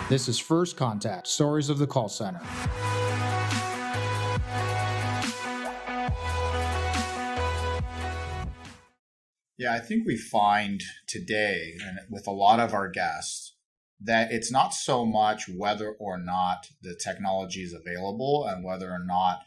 This is First Contact, Stories of the Call Center. Yeah, I think we find today, and with a lot of our guests, that it's not so much whether or not the technology is available and whether or not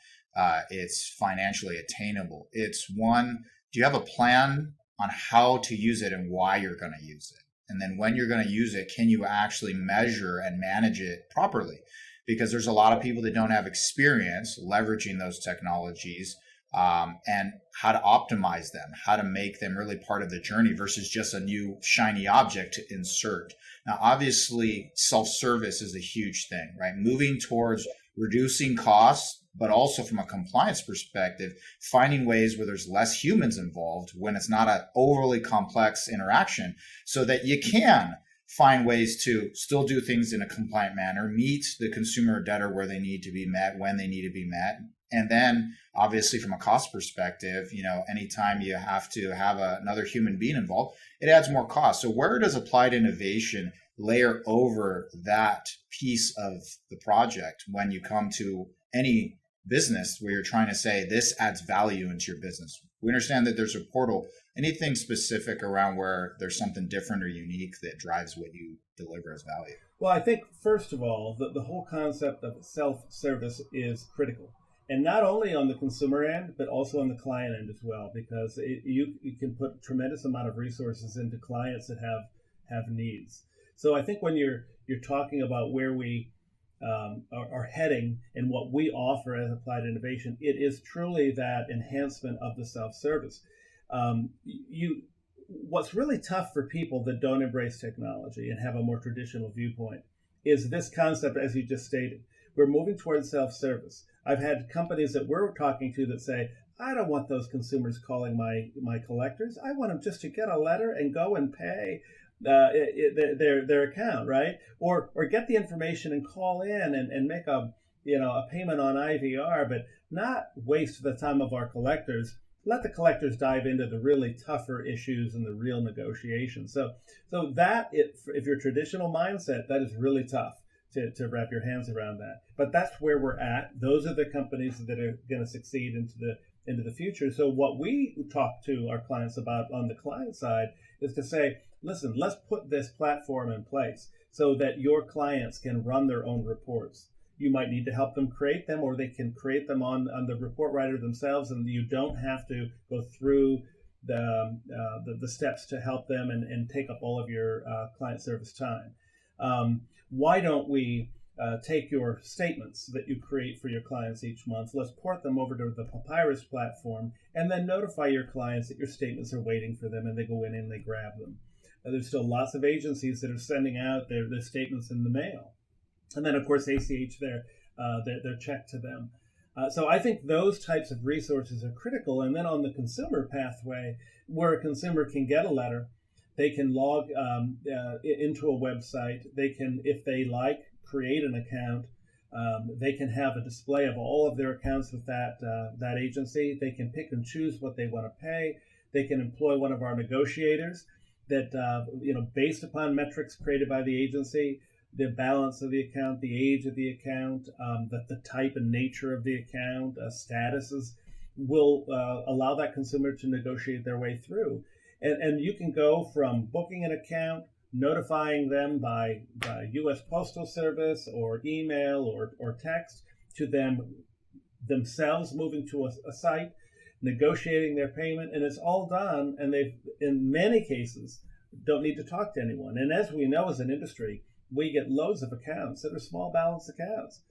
it's financially attainable. It's one, do you have a plan on how to use it and why you're going to use it? And then when you're going to use it, can you actually measure and manage it properly? Because there's a lot of people that don't have experience leveraging those technologies and how to optimize them, how to make them really part of the journey versus just a new shiny object to insert. Now, obviously, self-service is a huge thing, right? Moving towards reducing costs, but also from a compliance perspective, finding ways where there's less humans involved when it's not an overly complex interaction so that you can find ways to still do things in a compliant manner, meet the consumer or debtor where they need to be met, when they need to be met. And then obviously from a cost perspective, anytime you have to have another human being involved, it adds more cost. So where does applied innovation layer over that piece of the project when you come to any business where you're trying to say this adds value into your business? We understand that there's a portal. Anything specific around where there's something different or unique that drives what you deliver as value? Well, I think, first of all, the whole concept of self-service is critical. And not only on the consumer end, but also on the client end as well, because you can put a tremendous amount of resources into clients that have needs. So I think when you're talking about where we are heading and what we offer as applied innovation, it is truly that enhancement of the self-service. What's really tough for people that don't embrace technology and have a more traditional viewpoint is this concept, as you just stated. We're moving towards self-service. I've had companies that we're talking to that say, I don't want those consumers calling my collectors. I want them just to get a letter and go and pay their account, right? Or get the information and call in and make a payment on IVR, but not waste the time of our collectors. Let the collectors dive into the really tougher issues and the real negotiations. So that, if your traditional mindset, that is really tough to wrap your hands around that. But that's where we're at. Those are the companies that are going to succeed into the future. So what we talk to our clients about on the client side is to say, listen, let's put this platform in place so that your clients can run their own reports. You might need to help them create them, or they can create them on the report writer themselves, and you don't have to go through the steps to help them and take up all of your client service time. Why don't we take your statements that you create for your clients each month, let's port them over to the Papyrus platform, and then notify your clients that your statements are waiting for them, and they go in and they grab them. There's still lots of agencies that are sending out their statements in the mail. And then, of course, ACH their check to them. So I think those types of resources are critical. And then on the consumer pathway, where a consumer can get a letter, they can log into a website. They can, if they like, create an account. They can have a display of all of their accounts with that agency. They can pick and choose what they want to pay. They can employ one of our negotiators that, based upon metrics created by the agency, the balance of the account, the age of the account, the type and nature of the account, statuses, will allow that consumer to negotiate their way through. And you can go from booking an account, notifying them by U.S. Postal Service or email or text, to them themselves moving to a site, negotiating their payment, and it's all done. And they've, in many cases, don't need to talk to anyone. And as we know as an industry, we get loads of accounts that are small balance accounts.